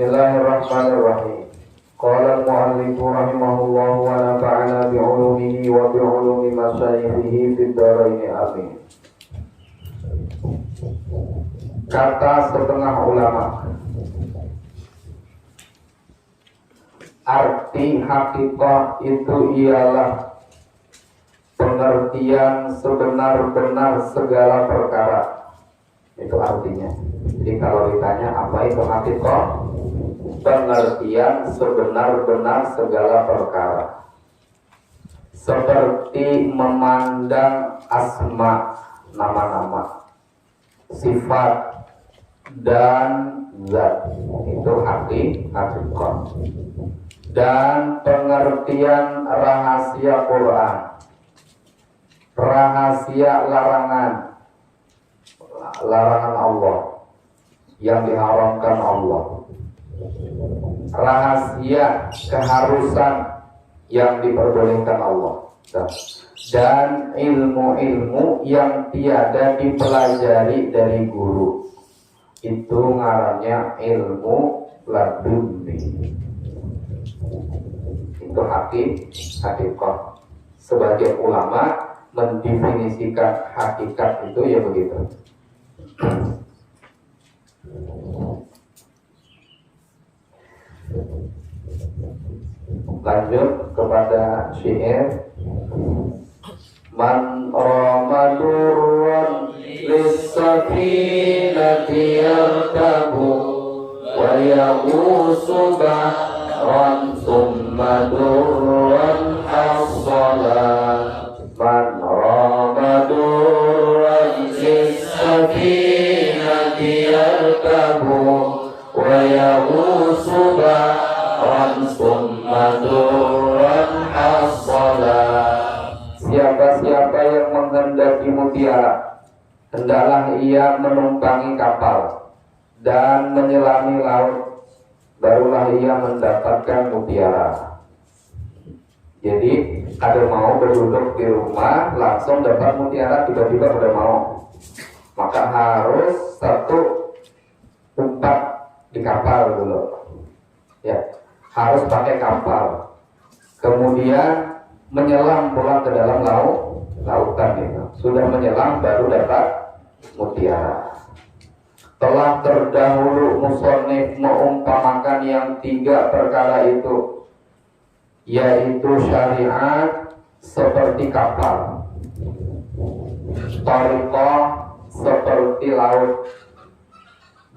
Bismillahirrahmanirrahim. Qala al-mu'allifu rahimahullah wa nafa'ana bi'ulumihi wa bi'ulumi masyayikhihi fid dharain amin. Kata setengah ulama, arti hakikat itu ialah pengertian sebenar-benar segala perkara. Itu artinya. Jadi kalau ditanya apa itu hakikat, pengertian sebenar-benar segala perkara. Seperti memandang asma, nama-nama, sifat dan zat, itu hakikat. Dan pengertian rahasia Quran, rahasia larangan Allah yang diharamkan Allah, rahasia keharusan yang diperbolehkan Allah, dan ilmu-ilmu yang tiada dipelajari dari guru, itu ngarannya ilmu laduni. Itu hakikat. Sebagai ulama mendefinisikan hakikat itu ya begitu. Lanjut kepada syair. Man ramadurran lis-safinati yarkabu wa yaqusu bahran thumma durran hasala. Man ramadurran lis-safinati yarkabu wa yaqusu bahran thumma durran hasala. Siapa-siapa yang menghendaki mutiara, hendaklah ia menumpangi kapal dan menyelami laut, barulah ia mendapatkan mutiara. Jadi ada mau berduduk di rumah langsung dapat mutiara, tiba-tiba udah mau, maka harus satu umpat di kapal dulu, ya harus pakai kapal, kemudian menyelam pula ke dalam lautan itu. Sudah menyelam baru dapat mutiara. Telah terdahulu musannif mengumpamakan yang tiga perkara itu, yaitu syariat seperti kapal, thariqah seperti laut,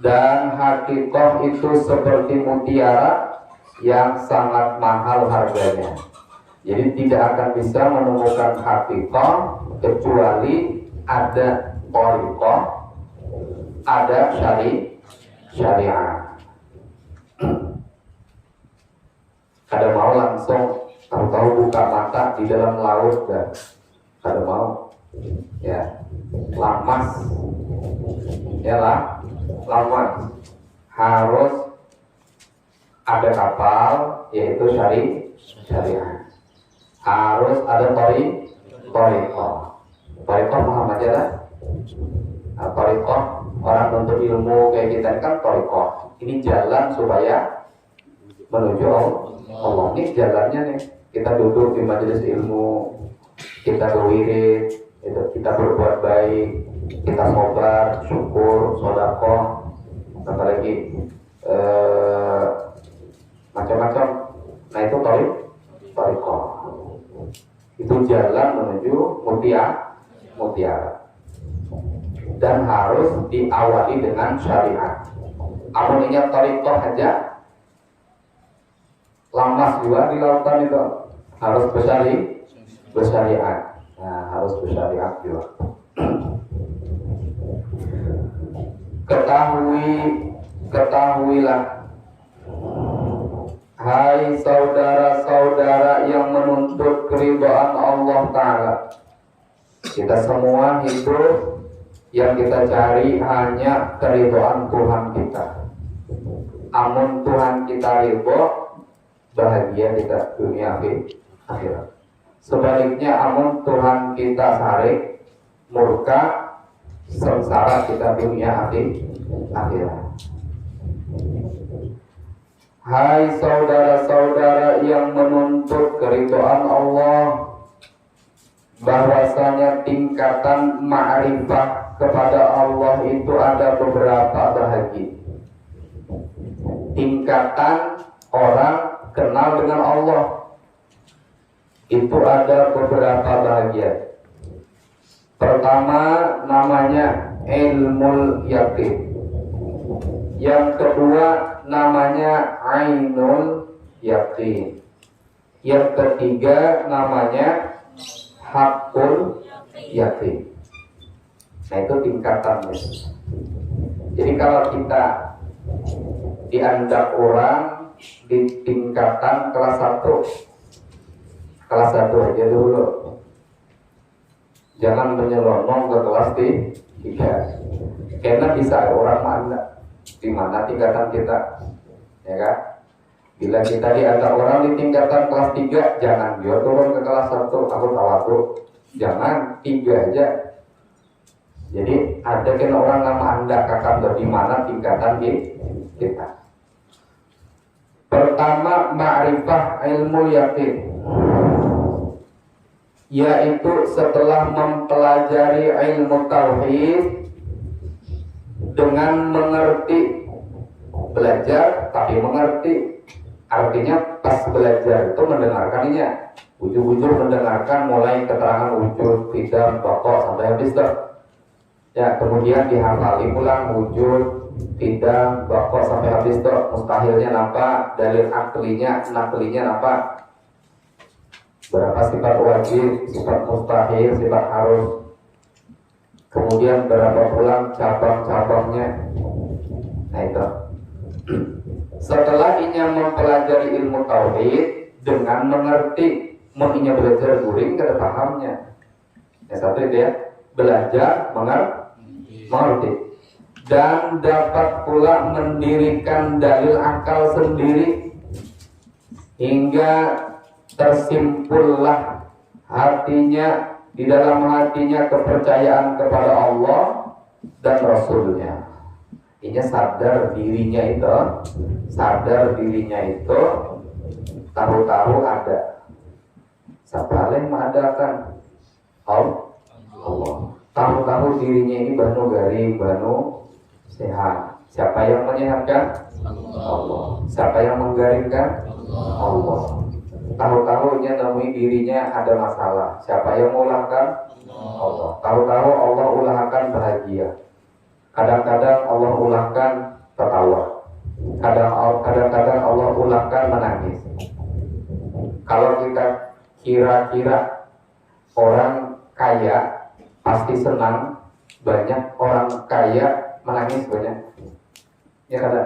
dan hakikat itu seperti mutiara yang sangat mahal harganya. Jadi tidak akan bisa menemukan hakikat kecuali ada thariqah, ada syariat. Kada mau langsung tahu-tahu buka mata di dalam laut, dan kada mau, ya lamas, ya lah, lamas. Harus ada kapal, yaitu syariat. Harus ada thariqah. Thariqah paham aja lah. Thariqah orang untuk ilmu kayak kita kan thariqah. Ini jalan supaya menuju Allah. Ini jalannya nih. Kita duduk di majelis ilmu, kita berwirid, kita berbuat baik, kita sabar, syukur, sedekah, apalagi macam-macam. Nah itu thariqah. Itu jalan menuju mutiara, dan harus diawali dengan syariat. Amunnya thariqah aja lamas juga di lautan itu, harus bersyariat. Nah, harus bersyariat juga. Ketahuilah, hai saudara-saudara yang menuntut keridhaan Allah Ta'ala, kita semua hidup yang kita cari hanya keridhaan Tuhan kita. Amun Tuhan kita ridho, bahagia kita dunia akhirat. Sebaliknya amun Tuhan kita sarik, murka, sengsara kita dunia akhirat. Hai saudara-saudara yang menuntut keridhaan Allah, bahwasanya tingkatan ma'rifah kepada Allah itu ada beberapa bahagia. Tingkatan orang kenal dengan Allah itu ada beberapa bahagia. Pertama namanya ilmul yakin. Yang kedua namanya ainul yakin. Yang ketiga namanya hakul yakin. Nah itu tingkatannya. Jadi kalau kita dianggap orang di tingkatan kelas 1 aja dulu, jangan menyelonong ke kelas 3, karena bisa orang mana di mana tingkatan kita, ya kan? Bila kita dianggap orang di tingkatan kelas 3, jangan dia turun ke kelas 1, aku tahu, jangan 3 aja. Jadi ada kena orang nama anda kakak di mana tingkatan kita. Pertama ma'rifah ilmu yakin, yaitu setelah mempelajari ilmu tauhid dengan mengerti, belajar tapi mengerti. Artinya pas belajar itu mendengarkannya, ujung-ujung mendengarkan mulai keterangan wujud, tidak, pokok sampai habis tuh. Ya, kemudian dihafali ulang wujud, tidak, pokok sampai habis tuh. Mustahilnya apa? Dalil aklinya, naklinya apa? Berapa sifat wajib, sifat mustahil, sifat harus. Kemudian berapa pulang cabang-cabangnya. Nah itu. Setelah inya mempelajari ilmu tauhid dengan mengerti, mau inya belajar guring kada pahamnya. Yang satu itu ya, belajar mengerti. Dan dapat pula mendirikan dalil akal sendiri hingga tersimpullah hatinya, di dalam hatinya kepercayaan kepada Allah dan Rasulnya. Ini sadar dirinya itu tahu-tahu ada. Siapa yang mengadakan? Allah. Tahu-tahu dirinya ini banu garing, banu sehat. Siapa yang menyehatkan? Allah. Siapa yang menggaringkan? Allah. Tahu-tahunya nemui dirinya ada masalah. Siapa yang mengulangkan? Allah. Tahu-tahu Allah ulangkan bahagia. Kadang-kadang Allah ulangkan tertawa. Kadang-kadang Allah ulangkan menangis. Kalau kita kira-kira orang kaya pasti senang, banyak orang kaya menangis banyak. Ya kada?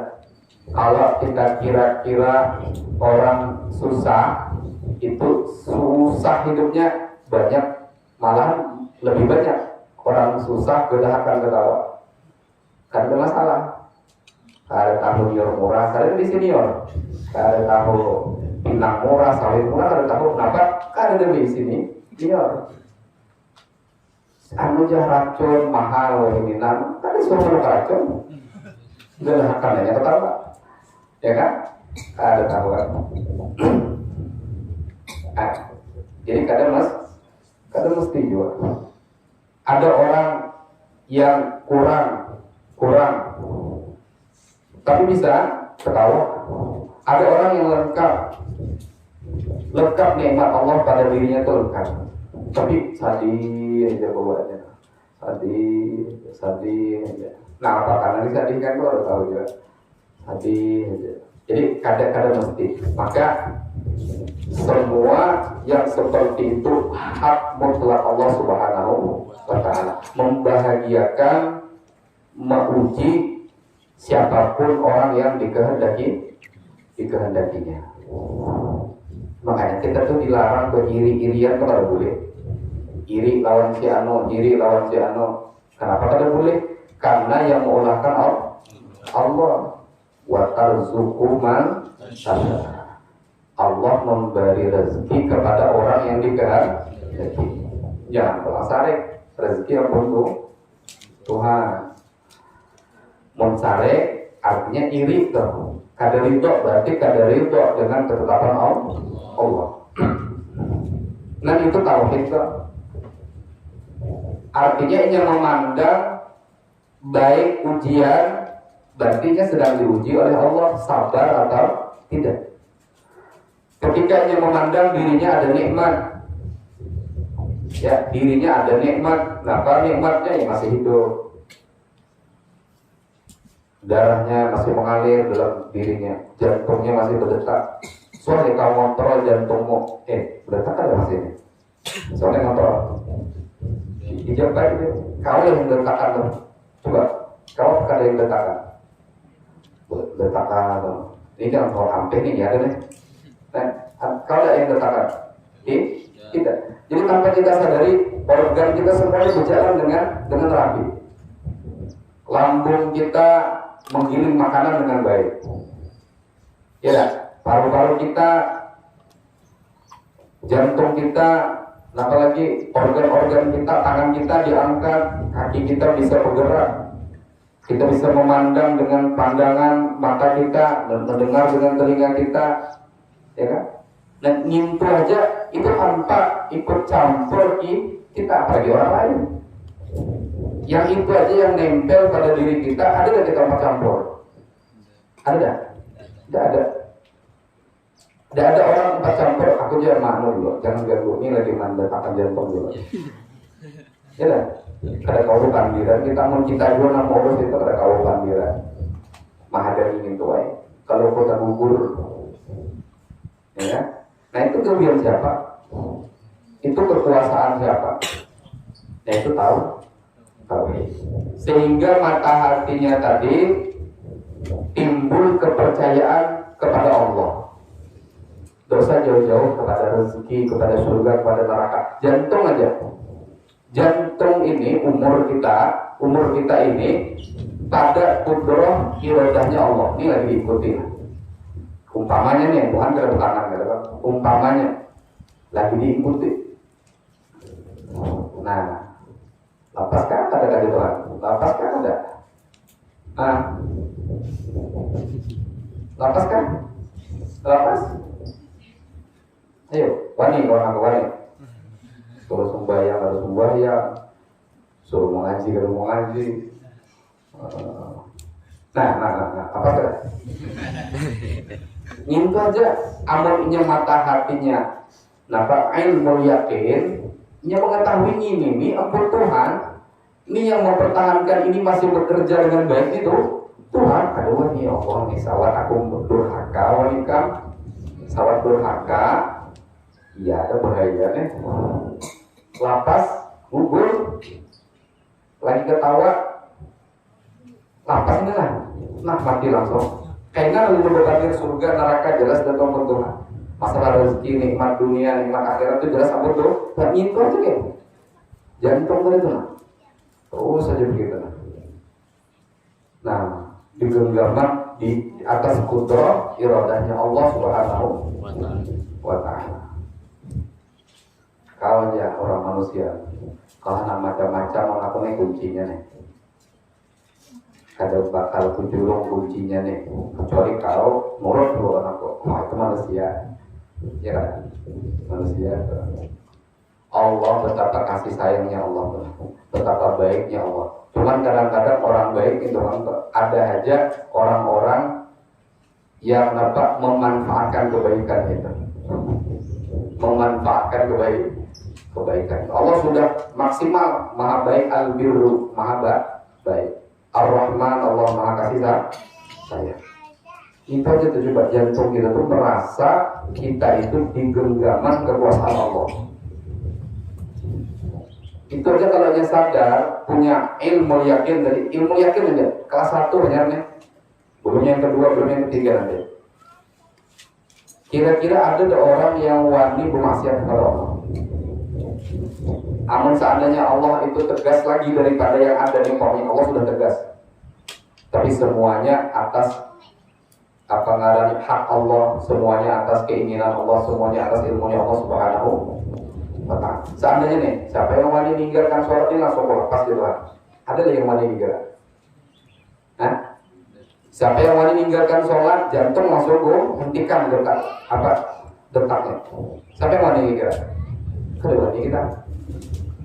Kalau kita kira-kira orang susah, itu susah hidupnya banyak, malah lebih banyak orang susah akan ketawa. Kan ada masalah. Ada tahu junior murah, ada di senior. Ada tahu pinang murah, sawit murah, ada tahu kenapa? Kan ada di sini junior. Anu jah racun mahal ini kan suruh racun. Udah akan hanya ketawa. Ya kan? Ada tahu kan? Jadi kadang mesti juga. Ada orang yang kurang, tapi bisa ketawa. Ada orang yang lengkap nikmat Allah pada dirinya itu lengkap, tapi sadih aja bawaannya, sadih aja. Nah apa karena disadihkan lo harus tahu juga, sadih aja. Jadi kadang-kadang mesti. Maka semua yang seperti itu hak mutlak Allah Subhanahu wa Ta'ala, membahagiakan, menguji siapapun orang yang dikehendakinya. Makanya kita tuh dilarang beriri-irian kalau boleh. Iri lawan si anu. Kenapa kada boleh? Karena yang mengulahkan Allah. Wa tarzuqu man tasha. Allah memberi rezeki kepada orang yang dikehendaki. Jangan pelasarek rezeki yang untuk Tuhan. Mensare artinya iri tuh. Kada ridho berarti kada ridho dengan ketetapan Allah. Nah itu tauhid tuh. Artinya yang memandang baik ujian berarti sedang diuji oleh Allah, sabar atau tidak. Ketika dia memandang dirinya ada nikmat, ya dirinya ada nikmat, nah apa nikmatnya ya masih hidup, darahnya masih mengalir dalam dirinya, jantungnya masih berdetak. Soalnya kau kontrol jantungmu, berdetak ada masih ini. Soalnya kontrol, hijab baik itu, kau yang berdetakkan tuh, coba kau ada yang berdetakkan, ini kan soal kampanye ini ada nih. Nah, kalau ada yang berdetakkan, tidak. Jadi tanpa kita sadari organ kita semuanya berjalan dengan rapi. Lambung kita menggiling makanan dengan baik. Ya, paru-paru kita, jantung kita, apalagi organ-organ kita, tangan kita diangkat, kaki kita bisa bergerak. Kita bisa memandang dengan pandangan mata kita, dan mendengar dengan telinga kita, ya kan? Dan nyentuh aja itu tanpa ikut campur kita apalagi orang lain. Yang itu aja yang nempel pada diri kita, ada nggak kita mau campur? Ada? Tidak ada. Tidak ada orang empat campur. Aku jangan makna dulu, jangan ganggu. Ini lagi mendetakkan jantung dulu. Ya kan? Ada kau kandiran, kita mau kita juga nama urus itu ada kau kandiran. Mahadar ingin tuai. Kalau kota gugur, ya. Nah itu kelebihan siapa? Itu kekuasaan siapa? Ya itu tahu. Sehingga mata hatinya tadi timbul kepercayaan kepada Allah. Dosa jauh-jauh kepada rezeki, kepada surga, kepada neraka. Jantung aja. Jantung ini umur kita ini pada kudroh iradahnya Allah. Ini lagi diikuti. Umpamanya nih, Tuhan tidak tangan gitu kan. Umpamanya lagi diikuti. Nah, lapaskah ada kata Tuhan? Lapaskah ada? Lapaskah? Lapas? Ayo, wani orang aku wani. Suruh sembahyang, suruh mengaji kalau mau ngaji. Nah, apa kira? Itu aja amalnya mata hatinya. Nah, Pak ilmu yakin, dia mengetahui ini ampun Tuhan, ini yang mempertahankan ini masih bekerja dengan baik itu Tuhan. Aduh nih Allah nih sawat aku durhaka wanita, sawat durhaka, iya ada bahaya nih. Lapas, gugur, lagi ketawa, lapas ini lah, nah mati langsung. Kayaknya lalu berbagai surga, neraka jelas dan Tuhan Tuhan. Masalah rezeki, nikmat dunia, nikmat akhirat itu jelas ampun tuh. Dan itu aja kan, jantung tadi tuh, terus saja begitu. Nah, digenggaman di atas kudroh iradahnya Allah Subhanahu wa Ta'ala. Kau aja orang manusia, kalau macam-macam orang aku nih kuncinya nih. Ada bakal kujulung kuncinya nih, kecuali kau nurut dulu anakku. Wah itu manusia, ya kan? Manusia. Allah betapa kasih sayangnya Allah, betapa baiknya Allah. Cuman kadang-kadang orang baik itu ada aja orang-orang yang dapat memanfaatkan kebaikan itu, memanfaatkan kebaikan. Allah sudah maksimal, maha baik, al-birru, maha baik. Ar-Rahman, Allah maha kasih sayang. Itu aja tuh coba jantung kita tuh merasa kita itu digenggaman kekuasaan Allah. Itu aja kalau dia sadar, punya ilmu yakin, dari ilmu yakin aja kelas 1 benernya, belum yang kedua, belum yang ketiga nanti. Kira-kira ada orang yang wani bermaksiat kepada Allah. Amun seandainya Allah itu tegas lagi daripada yang ada di formnya, Allah sudah tegas. Tapi semuanya atas apa ngarannya hak Allah, semuanya atas keinginan Allah, semuanya atas ilmunya Allah Subhanahu wa Ta'ala. Seandainya nih, siapa yang wani meninggalkan sholat ini langsung lepas di Tuhan. Ada yang wani meninggal? Hah? Siapa yang wani meninggalkan sholat, jantung langsung hentikan detaknya. Siapa yang wani kira? Kada wani kita.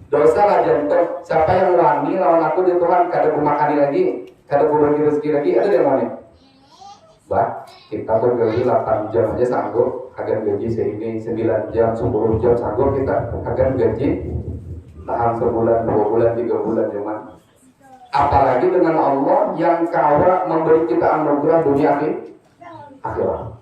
Dosa lah jantung. Siapa yang wani lawan aku di Tuhan, kada ku makani lagi, kada ku bagi rezeki lagi, ada yang wani. Bah, kita bergaji 8 jam aja sanggup, agar gaji sehingga 9 jam, 10 jam sanggup kita agar gaji tahan sebulan, 2 bulan, 3 bulan cuman. Apalagi dengan Allah yang kawat memberi kita anugerah dunia akhirat.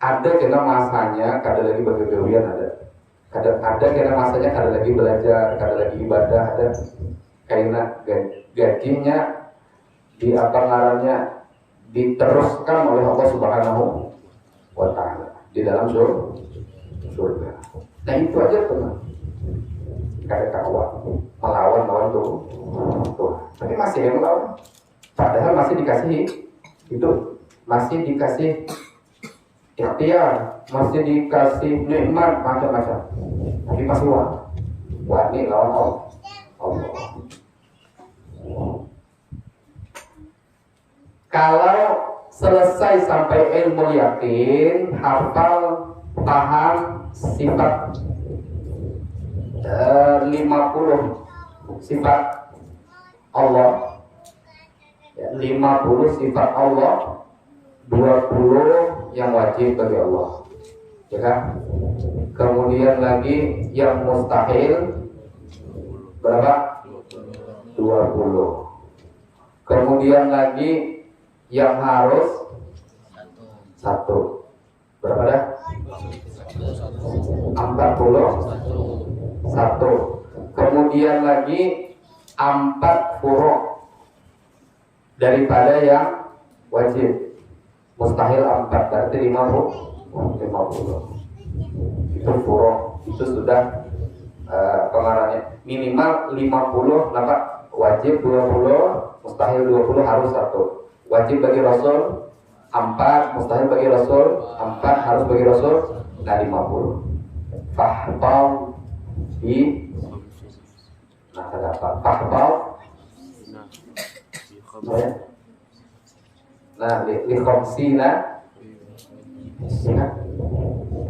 Ada kena masanya, kada lagi berkegawian ada. Ada kena masanya kada lagi belajar, kada lagi ibadah, ada karena gajinya di apa ngarannya diteruskan oleh Allah Subhanahu wa Ta'ala di dalam surga. Nah itu aja teman. Kada kawat melawan tuh. Tapi masih yang melawan. Padahal masih dikasih itu, masih dikasih ikhtiar, masih dikasih nikmat macam-macam. Tapi masih wani lawan Allah. Kalau selesai sampai ilmu yakin, hafal, paham sifat 50 sifat Allah, 50 sifat Allah, 20 yang wajib bagi Allah, ya kan? Kemudian lagi yang mustahil berapa? 20. Kemudian lagi yang harus 1. Berapa dah? 41. Kemudian lagi 4 furu' daripada yang wajib. Mustahil 4, berarti 50. Itu furu', itu sudah pengarangnya minimal 50 nampak wajib 20, mustahil 20, harus 1. Wajib bagi Rasul 4, mustahil bagi Rasul 4, harus bagi Rasul 50. Fahfal di ada apa? Fahfal. Nah, di khamsina.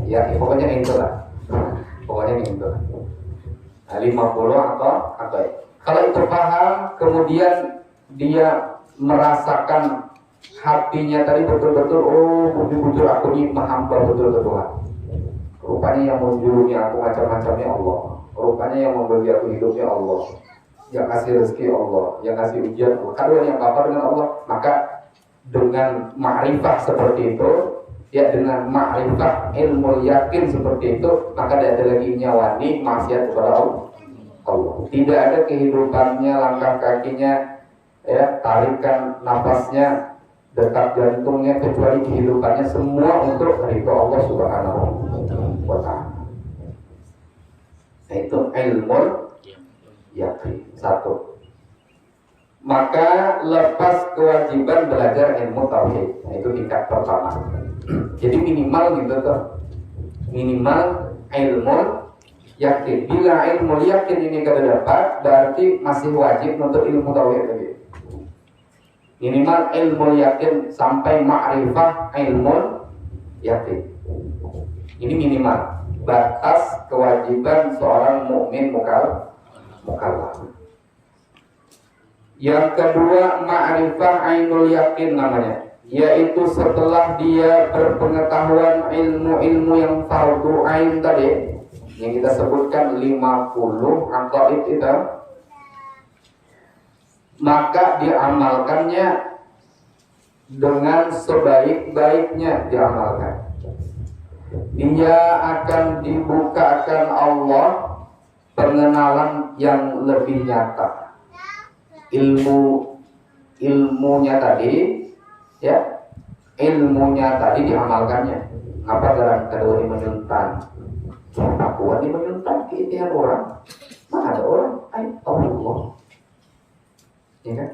Ya, pokoknya itu lah. Pokoknya itu lah. Nah, 50 atau ya. Kalau itu paham, kemudian dia merasakan hatinya tadi betul-betul, oh bujur-bujur aku ini hamba betul ke Tuhan. Rupanya yang menjuluki aku macam-macamnya Allah. Rupanya yang memberi aku hidupnya Allah. Yang kasih rezeki Allah, yang kasih ujian Allah. Kalau yang apa dengan Allah, maka dengan ma'rifah seperti itu, ya dengan ma'rifah ilmu yakin seperti itu, maka tidak ada lagi nyawani maksiat kepada Allah. Tidak ada kehidupannya, langkah kakinya, ya tarikan nafasnya, detak jantungnya, kecuali kehidupannya semua untuk ridho Allah Subhanahu wa Ta'ala. Itu ilmu yakin 1. Maka lepas kewajiban belajar ilmu tauhid. Nah, itu tingkat pertama. Jadi minimal gitu tuh. Minimal ilmu yakin. Bila ilmu yakin ini kada dapat, berarti masih wajib untuk ilmu tauhid lagi. Minimal ilmu yakin sampai ma'rifah ilmu yakin. Ini minimal batas kewajiban seorang mukmin mukallaf. Yang kedua, ma'rifah ainul yakin namanya, yaitu setelah dia berpengetahuan ilmu-ilmu yang fardu ain tadi yang kita sebutkan 50 aqaid itu, maka diamalkannya dengan sebaik-baiknya diamalkan. Dia akan dibukakan Allah pengenalan yang lebih nyata. Ilmunya tadi, ya, ilmunya tadi diamalkannya. Apa dalam kedua ini menyuntan? Siapa kuat ini menyuntan keintihan orang? Mana ada orang? Allah. Ya kan?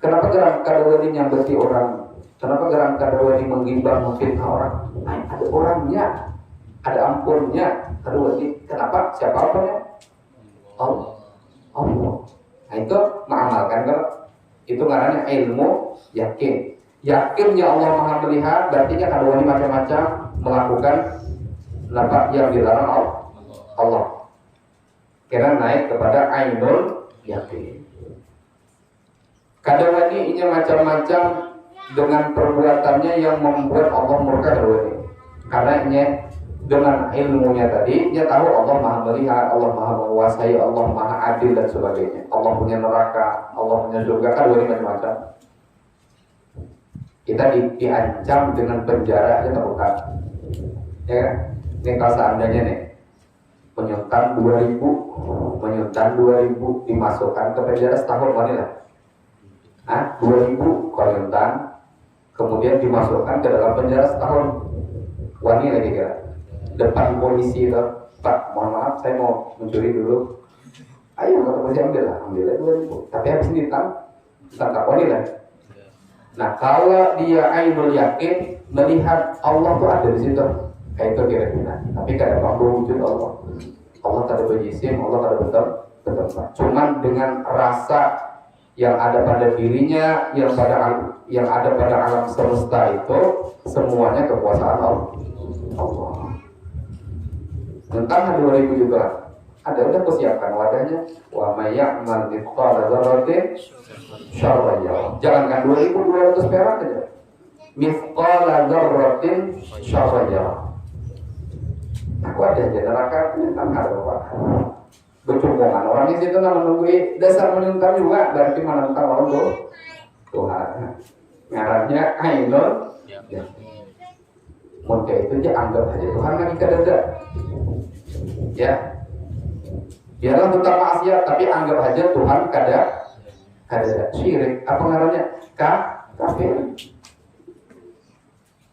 Kenapa gerak kedua ini nyambeti orang? Kenapa gerak kedua ini menggibah mungkin orang? Ada orangnya, ada ampunnya. Kedua ini, kenapa? Siapa apanya? Allah. Nah itu mengamalkan, kalau itu namanya ilmu yakin. Yakinnya Allah Maha melihat, berarti kan ada wali macam-macam melakukan nampak yang dilarang Allah. Karena naik kepada ainul yakin. Kadang wali ini macam-macam dengan perbuatannya yang membuat Allah murka kepada wali. Karena ini dengan ilmunya tadi, dia tahu Allah Maha melihat, Allah Maha menguasai, Allah Maha adil dan sebagainya. Allah punya neraka, Allah punya surga, kan wali macam-macam. Kita diancam dengan penjara aja bukan? Ya kan? Ini kalau seandainya nih penyuntan 2000 dimasukkan ke penjara setahun wanilah. 2000 penyuntan kemudian dimasukkan ke dalam penjara setahun wanilah kira. Depan polisi itu, Pak, mohon maaf saya mau mencuri dulu. Ayo kata polisi ambillah 2000. Tapi habis ini ditangkap wanilah. Nah kalau dia ainul yakin melihat Allah tuh ada di situ, kayak itu kira-kira. Tapi kadang wujud Allah. Allah tak ada berjisim, Allah tak ada betul. Cuman dengan rasa yang ada pada dirinya, yang ada pada alam semesta itu semuanya kekuasaan Allah. Tentang 2000 juga ada udah persiapkan wadahnya. Wa may ya'mal mithqala dzarratin syarran yarah. Jangankan 2200 perak aja. Mithqala dzarratin syarran yarah. Aku ada aja neraka tentang ada Pak. Bercumpungan orang di situ menunggu dasar menentang juga berarti menentang Allah Tuhan. Ngarannya ainul ya. Mungkin itu aja anggap aja Tuhan lagi kada. Ya, biarlah tetap maksiat, tapi anggap aja Tuhan kada syirik. Apa ngarannya? Kafir.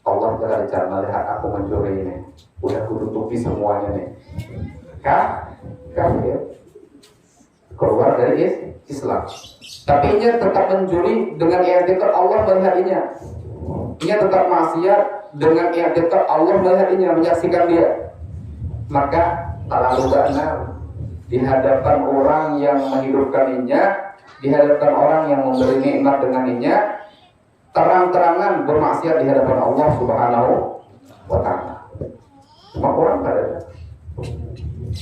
Allah telah cara melihat aku mencuri ini, udah kututupi semuanya nih. Kafir. Keluar dari Islam. Tapi ia tetap mencuri dengan i'tikad Allah melihatnya. Ia tetap maksiat dengan i'tikad Allah melihatnya, menyaksikan dia. Maka terlalu benar di hadapan orang yang menghidupkaninya, di hadapan orang yang memberi nikmat denganinya, terang-terangan bermaksiat di hadapan Allah Subhanahu wa Ta'ala. Semua orang tak ada,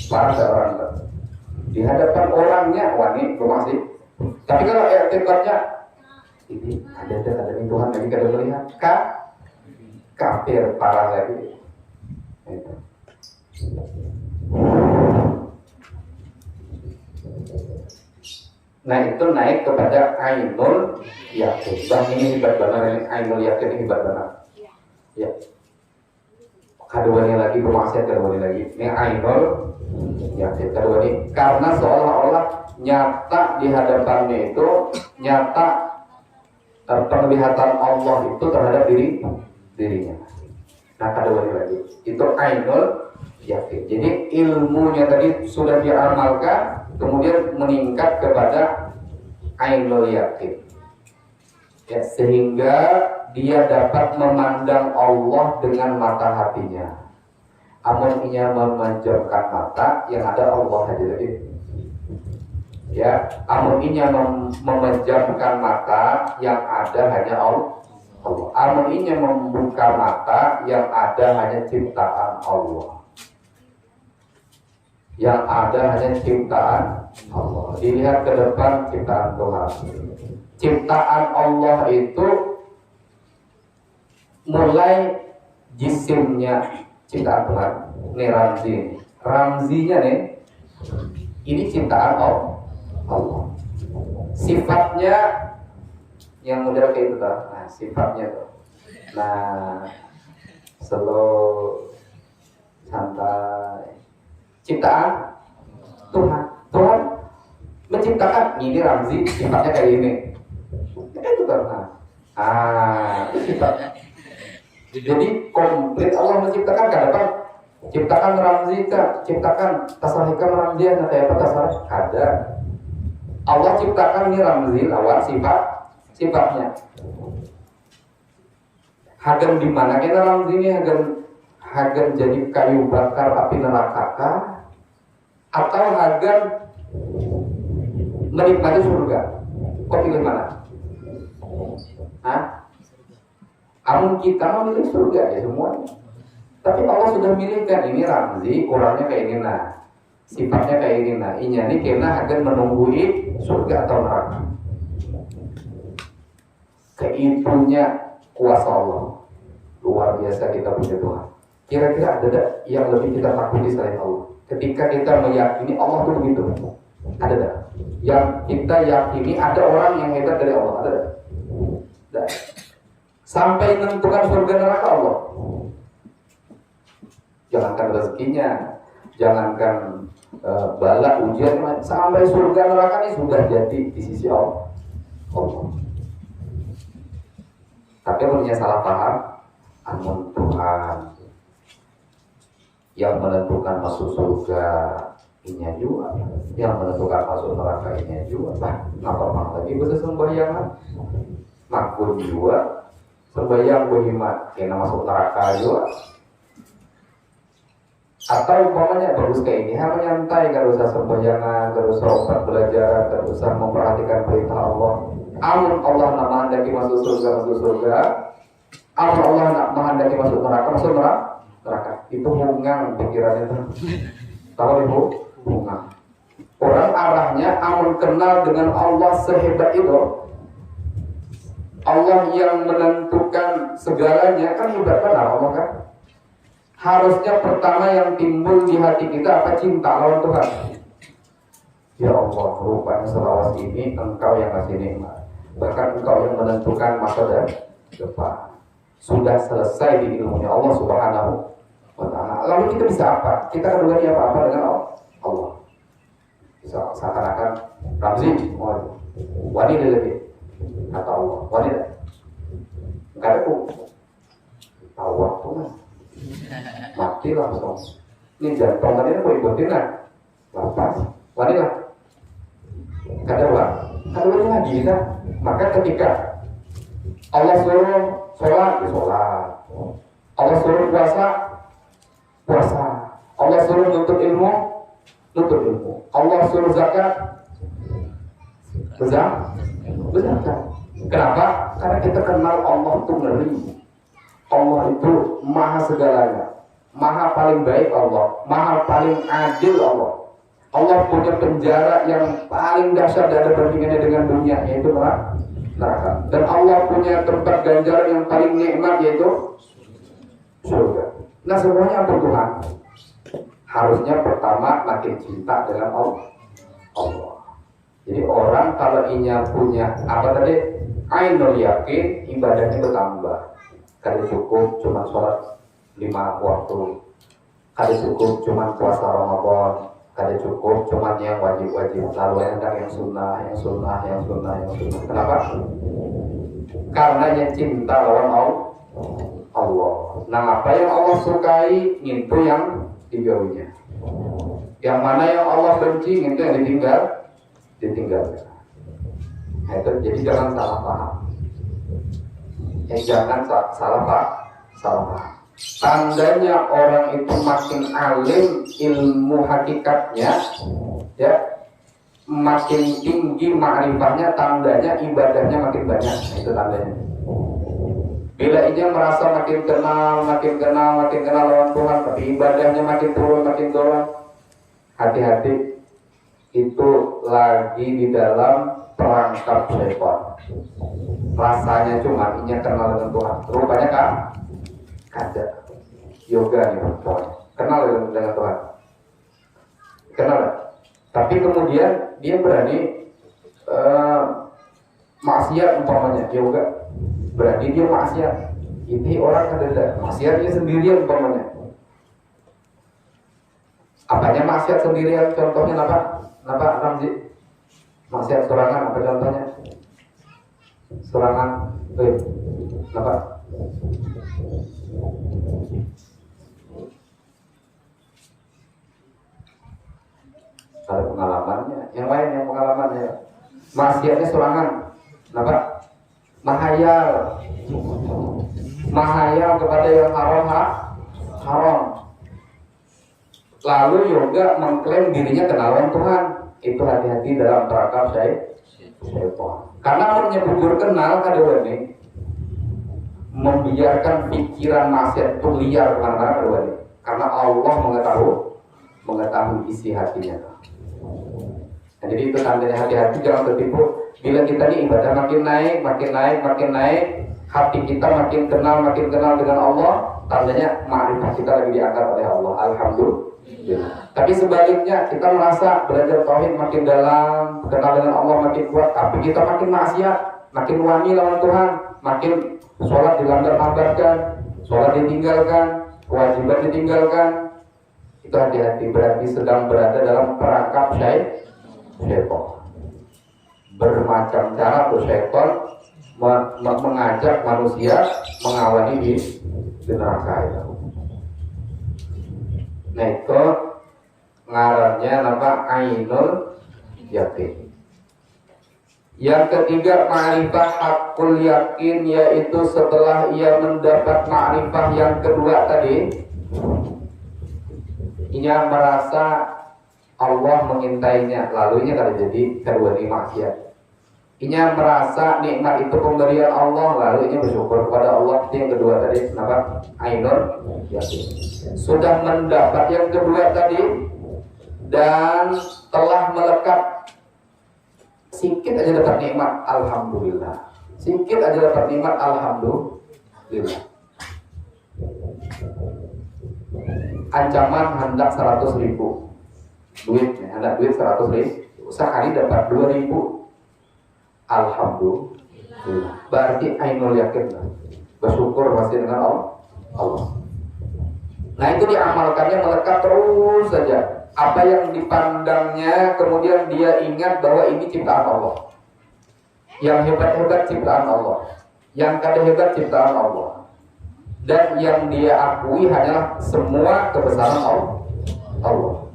para orang tak. Di hadapan orangnya wani bermaksiat. Tapi kalau i'tikadnya ini ada Tuhan lagi kada melihat, kafir parah lagi. Itu. Nah itu naik kepada ainul yakin. Bang ini hebat benar, ini ainul yakin ini hebat benar. Ya. Keduanya lagi bermaksiat, keduanya lagi. Ini ainul yakin. Kedua ini karena seolah-olah nyata di hadapannya itu nyata penglihatan Allah itu terhadap dirinya. Nah keduanya lagi itu ainul yakin. Jadi ilmunya tadi sudah diamalkan, kemudian meningkat kepada ainul yakin. Ya, sehingga dia dapat memandang Allah dengan mata hatinya. Amun ia memejamkan mata, yang ada Allah saja lagi. Ya, amun ia memejamkan mata, yang ada hanya Allah. Amun ia membuka mata, yang ada hanya ciptaan Allah. Yang ada hanya ciptaan Allah. Dilihat ke depan ciptaan Tuhan. Ciptaan Allah itu mulai jisimnya ciptaan Tuhan. Ini ramzi. Ramzinya nih, ini ciptaan Allah. Sifatnya yang model kayak itu tuh. Nah, sifatnya tuh. Nah, slow, santai. Ciptaan Tuhan menciptakan ini ramzi sifatnya kayak ini. Itu karena sifat. Jadi komplit Allah menciptakan kan dapat ciptakan ramzi kan, ciptakan tasarhika ramzi ada apa tasarh ada. Allah ciptakan ini ramzi lawan sifatnya. Hagen di mana kita ramzi ini hagen jadi kayu bakar api neraka atau hagen menikmati surga? Kau pilih mana? Amun kita mau milih surga ya semuanya. Tapi Allah sudah milihkan ini Ramzi, orangnya kayak ini nah, sifatnya kayak ini nah, ini kena akan menunggui surga atau neraka. Keitunya kuasa Allah luar biasa kita punya Tuhan. Kira-kira ada yang lebih kita takuti selain Allah? Ketika kita meyakini Allah itu begitu, ada tak? Yang kita yakini ada orang yang hebat dari Allah, ada tak? Sampai menentukan surga neraka Allah. Jangankan rezekinya, jangankan bala ujian, sampai surga neraka ini sudah jadi di sisi Allah. Tapi punya salah paham, amun Tuhan yang menentukan masuk surga ini juga, yang menentukan masuk neraka ini juga. Bah, kenapa lagi bisa sembahyang? Makun juga, sembahyang berhemat, kena masuk neraka juga. Atau umpamanya bagus kayak ini, hanya nyantai, gak usah sembahyangan, gak usah obat belajar, gak usah memperhatikan perintah Allah. Amun Allah nak menghendaki masuk surga. Amun Allah nak menghendaki masuk neraka. Itu mungang pikirannya tuh. Tahu ibu? Mungang. Orang arahnya amun kenal dengan Allah sehebat itu, Allah yang menentukan segalanya, kan hebat benar Allah kan. Harusnya pertama yang timbul di hati kita apa? Cinta lawan Tuhan. Ya Allah, rupanya selawas ini Engkau yang kasih nikmat. Bahkan Engkau yang menentukan masa depan. Sudah selesai di ilmunya Allah Subhanahu wa Ta'ala. Lalu kita bisa apa? Kita akan berani apa-apa dengan Allah. Bisa seakan-akan Ramzi, wanita lebih kata Allah, wanita. Enggak ada tuh. Tahu waktu mas. Mati langsung. Ini jantung tadi mau ikutin lah. Lepas. Wanita. Kedua lagi kita. Maka ketika Allah suruh sholat, ya sholat. Allah suruh puasa. Allah suruh nuntut ilmu. Allah suruh zakat. Zakat. Kenapa? Karena kita kenal Allah itu ngeri. Allah itu maha segalanya, maha paling baik Allah, maha paling adil Allah. Allah punya penjara yang paling dahsyat dan ada bandingannya dengan dunia, yaitu neraka. Dan Allah punya tempat ganjaran yang paling nikmat, yaitu surga. Nah semuanya apa Tuhan? Harusnya pertama makin cinta dengan Allah. Jadi orang kalau inya punya apa tadi? Ainul yakin, ibadahnya bertambah. Kada cukup cuma sholat 5 waktu, kada cukup cuma puasa Ramadan, kada cukup cuma yang wajib-wajib, lalu yang sunnah. Kenapa? Karena yang cinta lawan Allah. Nah apa yang Allah sukai, itu yang dijauhinya. Yang mana yang Allah benci, itu yang ditinggalkan. Nah, itu jadi jangan salah paham. Jangan salah paham. Tandanya orang itu makin alim ilmu hakikatnya, ya, makin tinggi ma'rifatnya, tandanya ibadahnya makin banyak. Nah, itu tandanya. Bila ia merasa makin kenal lawan Tuhan, tapi ibadahnya makin turun, hati-hati, itu lagi di dalam perangkap syaitan. Rasanya cuma ingin kenal dengan Tuhan, rupanya kan ada yoga nih Tuhan, kenal dengan Tuhan, kenal. Tapi kemudian dia berani maksiat umpamanya yoga, berarti dia maksiat. Ini orang ada maksiatnya sendirian umpamanya. Apanya maksiat sendirian? Contohnya apa Ramzi? Maksiat sorangan apa contohnya? Sorangan, apa? Ada pengalamannya. Yang lain yang pengalamannya. Maksiatnya sorangan, apa? Mahayal kepada yang haram. Lalu juga mengklaim dirinya kenalan Tuhan. Itu hati-hati dalam perangkap syaitan. Karena orang yang bujur kenal kadang ini membiarkan pikiran maksiat itu liar kemana-mana, karena Allah mengetahui isi hatinya. Nah, jadi itu tandanya hati-hati, jangan tertipu. Bila kita ini ibadah makin naik, hati kita makin kenal dengan Allah, tandanya ma'rifah kita lagi diangkat oleh Allah. Alhamdulillah. Tapi sebaliknya, kita merasa belajar tauhid makin dalam, kenal dengan Allah makin kuat, tapi kita makin maksiat, makin wani lawan Tuhan, makin sholat dilanggar-langgarkan, sholat ditinggalkan, kewajiban ditinggalkan. Itu hati-hati, berarti sedang berada dalam perangkap syaitan. Bermacam cara tuh syaitan mengajak manusia mengawali di neraka itu. Nah itu ngarannya apa? Ainul yakin. Yang ketiga, ma'rifah hakul yakin, yaitu setelah ia mendapat ma'rifah yang kedua tadi, ia merasa Allah mengintainya, lalu ini kalau jadi kedua ini maksiat. Ia merasa nikmat itu pemberian Allah, lalu ini bersyukur kepada Allah. Yang kedua tadi, kenapa? Ainul yakin. Sudah mendapat yang kedua tadi dan telah melekat, sedikit aja dapat nikmat, alhamdulillah. Sedikit aja dapat nikmat, alhamdulillah. Ancaman hendak 100.000 duit, hendak duit 100.000, sekali dapat 2.000, alhamdulillah. Berarti ainul yakin, bersyukur masih dengan Allah. Nah itu diamalkannya, melekat terus saja. Apa yang dipandangnya, kemudian dia ingat bahwa ini ciptaan Allah. Yang hebat-hebat ciptaan Allah, yang kada hebat ciptaan Allah. Dan yang dia akui hanyalah semua kebesaran Allah.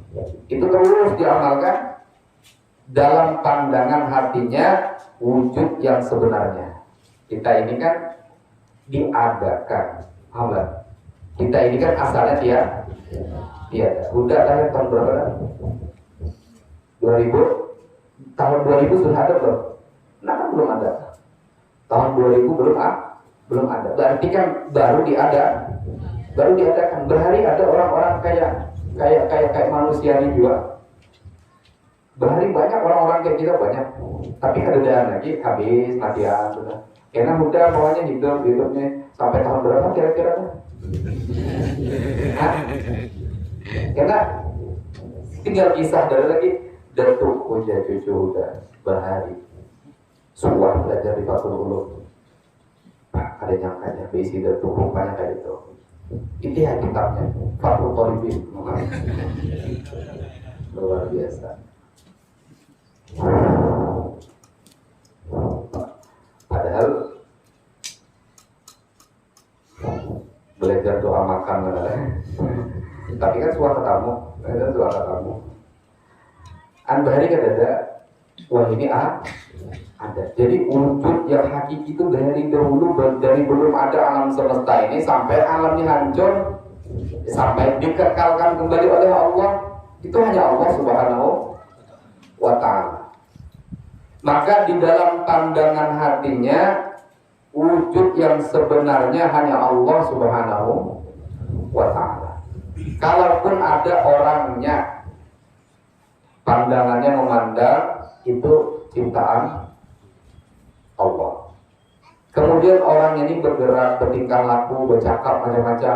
Itu terus diamalkan dalam pandangan hatinya, wujud yang sebenarnya. Kita ini kan diadakan, kita ini kan asalnya tiada. Udah lahir tahun berapa? 2000. Tahun 2000 sudah ada belum? Nah kan belum ada. Tahun 2000 belum ada. Berarti kan baru diadakan. Berhari ada orang-orang kayak manusia ini juga. Berhari banyak orang-orang kayak kita banyak. Tapi keadaan lagi habis matian sudah. Karena muda pokoknya hidupnya sampai tahun berapa kira-kira? Karena tinggal kisah dari lagi datuk uja cucu udah berhari suah belajar di Fathul Ulum. Ada nyangkanya besi datuk rupanya kayak itu. Itu ya kitabnya Fathul Talibin. Luar biasa. Padahal belajar doa makan tapi kan suara tamu Bahari kan ada, wah ini ada. Jadi wujud yang hakiki itu dari dahulu, dari belum ada alam semesta ini sampai alamnya hancur, sampai dikekalkan kembali oleh Allah, itu hanya Allah Subhanahu wa Ta'ala. Maka di dalam pandangan hatinya, wujud yang sebenarnya hanya Allah Subhanahu wa Ta'ala. Kalaupun ada orangnya, pandangannya memandang itu ciptaan Allah. Kemudian orang ini bergerak, bertingkah laku, bercakap macam-macam,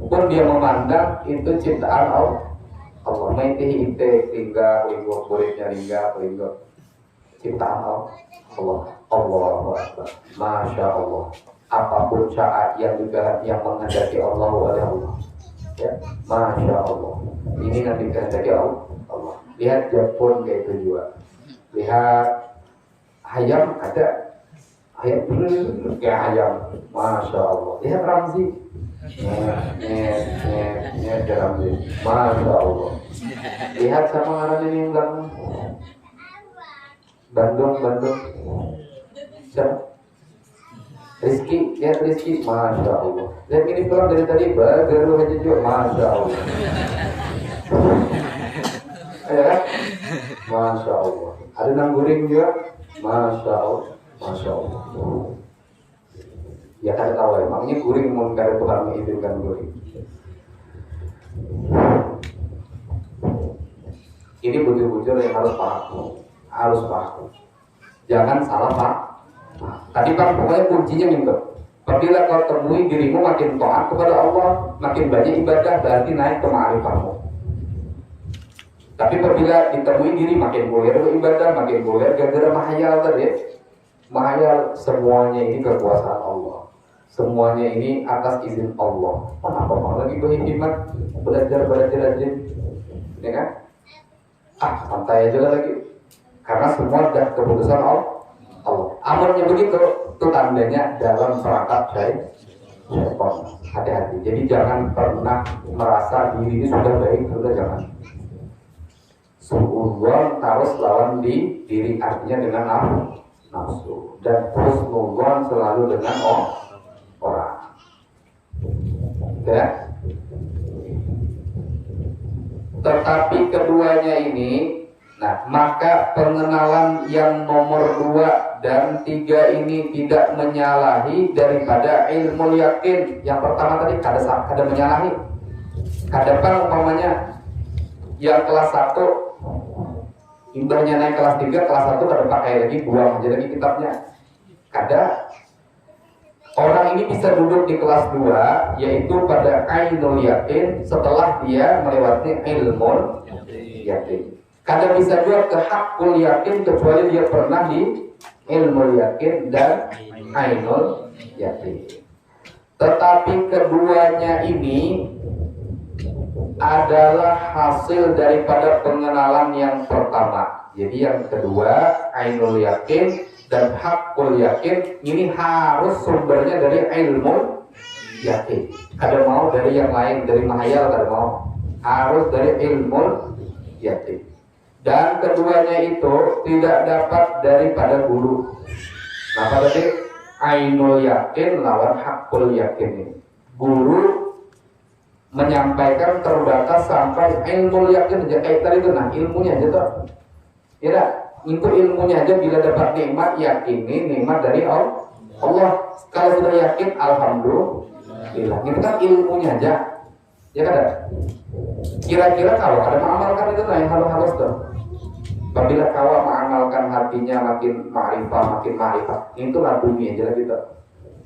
pun dia memandang itu ciptaan Allah. Maitihi ite tinggal, linggo, kuritnya linggo, ciptaan Allah. Allahu Akbar. Masya Allah. Apapun saat yang menghendaki Allah oleh Allah. Ya, Masya Allah. Ini nanti dikehendaki Allah. Lihat Jepun kayak itu juga. Lihat ayam ada. Ayam kayak ayam. Masya Allah. Lihat Ramzi. Ramzi. Masya Allah. Lihat sama orang ini yang belakang. Bandung. Rizki, lihat Rizki, Masya Allah. Lihat ini pulang dari tadi, baru aja juga, Masya Allah. Ya kan? Masya Allah. Ada nangguring juga, Masya Allah. Ya kan tahu ya, makanya guring mau kada Tuhan mengizinkan guring. Ini bujur-bujur yang harus paham. Jangan salah paham. Tadi Pak pokoknya kuncinya gitu. Apabila kau temui dirimu makin taat kepada Allah, makin banyak ibadah, berarti naik ke ma'rifatmu. Tapi apabila ditemui diri makin goler beribadah, makin goler gara-gara mahayal tadi. Mahayal semuanya ini kekuasaan Allah. Semuanya ini atas izin Allah. Kenapa mau lagi berhikmat, belajar rajin, ya kan? Santai aja lagi. Karena semua sudah keputusan Allah. Amalnya begitu, itu tandanya dalam perangkap syaitan. Hati-hati. Jadi jangan pernah merasa diri ini sudah baik, sudah jangan. Su'udzon harus lawan di diri, artinya dengan nafsu. Dan husnudzon selalu dengan orang. Ya. Tetapi keduanya ini, maka pengenalan yang nomor 2 dan 3 ini tidak menyalahi daripada ilmu yakin. Yang pertama tadi kada menyalahi. Kadapan umpamanya yang kelas 1 imbahnya naik kelas 3, kelas 1 kada pakai lagi, buang aja lagi kitabnya. Kada. Orang ini bisa duduk di kelas 2 yaitu pada ainul yakin setelah dia melewati ilmu yakin. Kada bisa juga ke hakul yakin kecuali dia pernah di ilmu yakin dan ainul yakin. Tetapi keduanya ini adalah hasil daripada pengenalan yang pertama. Jadi yang kedua, ainul yakin dan hakul yakin ini harus sumbernya dari ilmu yakin. Kada mau dari yang lain, dari mahayal kada mau. Harus dari ilmu yakin. Dan keduanya itu tidak dapat daripada guru. Nah tadi ainul yakin lawan hakul yakin ini. Guru menyampaikan terbatas sampai ilmu yakin aja kayak tadi itu, ilmunya aja tuh. Ya, itu ilmunya aja bila dapat nikmat yakini nikmat dari Allah. Kalau sudah yakin alhamdulillah. Itu kan ilmunya aja. Ya kan? Kira-kira kalau ada mengamalkan itu yang harus tuh. Apabila kau mengamalkan hatinya makin ma'rifah, itu lah bumi aja lah gitu.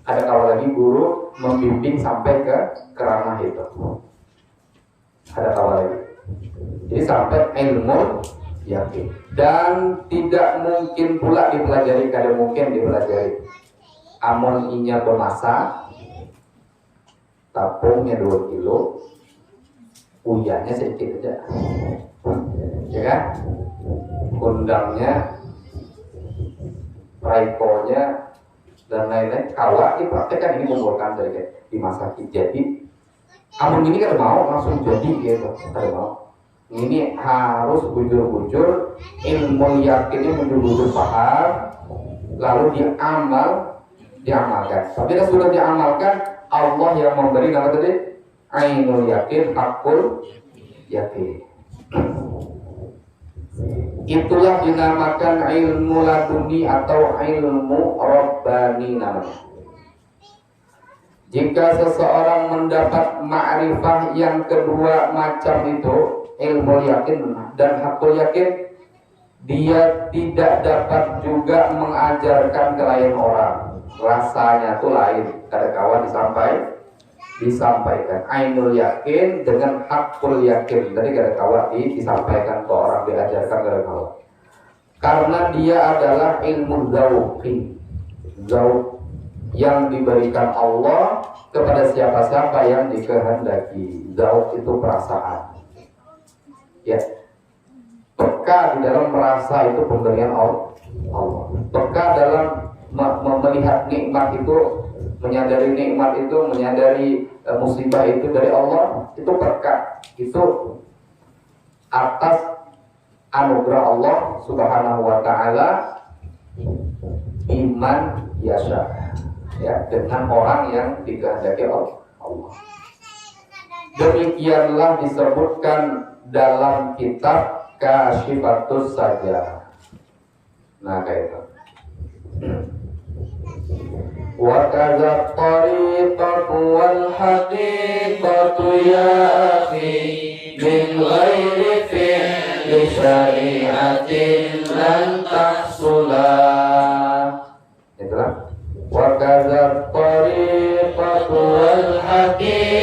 Ada kau lagi guru membimbing sampai ke ranah itu. Ada kau lagi. Jadi sampai ilmu yakin. Dan tidak mungkin pula dipelajari, kada mungkin dipelajari. Amun inya bermasa, tapungnya 2 kilo, uyahnya sedikit aja. Ya kan? Undangnya, raikonya, dan lain-lain. Kawat dipraktekkan ini membuatkan dari dimasaki. Jadi, amun ini kan mau langsung jadi gitu, kada mau. Ini harus bujur-bujur ilmu yakinnya bujur-bujur paham, lalu diamalkan. Tapi sudah diamalkan, Allah yang memberi nama tadi ainul yakin, hakul yakin. Itulah dinamakan ilmu laduni atau ilmu rabbani namanya. Jika seseorang mendapat ma'rifah yang kedua macam itu, ilmu yakin dan hakul yakin, dia tidak dapat juga mengajarkan ke lain orang. Rasanya tuh lain. Kada kawan disampaikan ainul yakin dengan hakul yakin. Tadi kada kawan disampaikan ke orang, diajarkan kada kawan. Karena dia adalah ilmu zauq yang diberikan Allah kepada siapa-siapa yang dikehendaki. Zauq itu perasaan. Ya. Peka di dalam merasa itu pemberian Allah. Peka dalam melihat nikmat itu, menyadari nikmat itu, menyadari musibah itu dari Allah, itu peka. Itu atas anugerah Allah Subhanahu wa taala iman yasha. Ya, dengan orang yang dikehendaki Allah. Demikianlah disebutkan dalam kitab Kasyifatus Saja. Nah kayak itu. وكذا الطريقة والحقيقة يا أخي من غير فعل شريعة لن تحصلا. Itulah وكذا الطريقة والحقيقة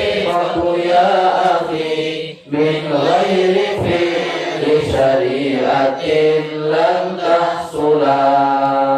يا أخي من غير فعل شريعة لن تحصلا.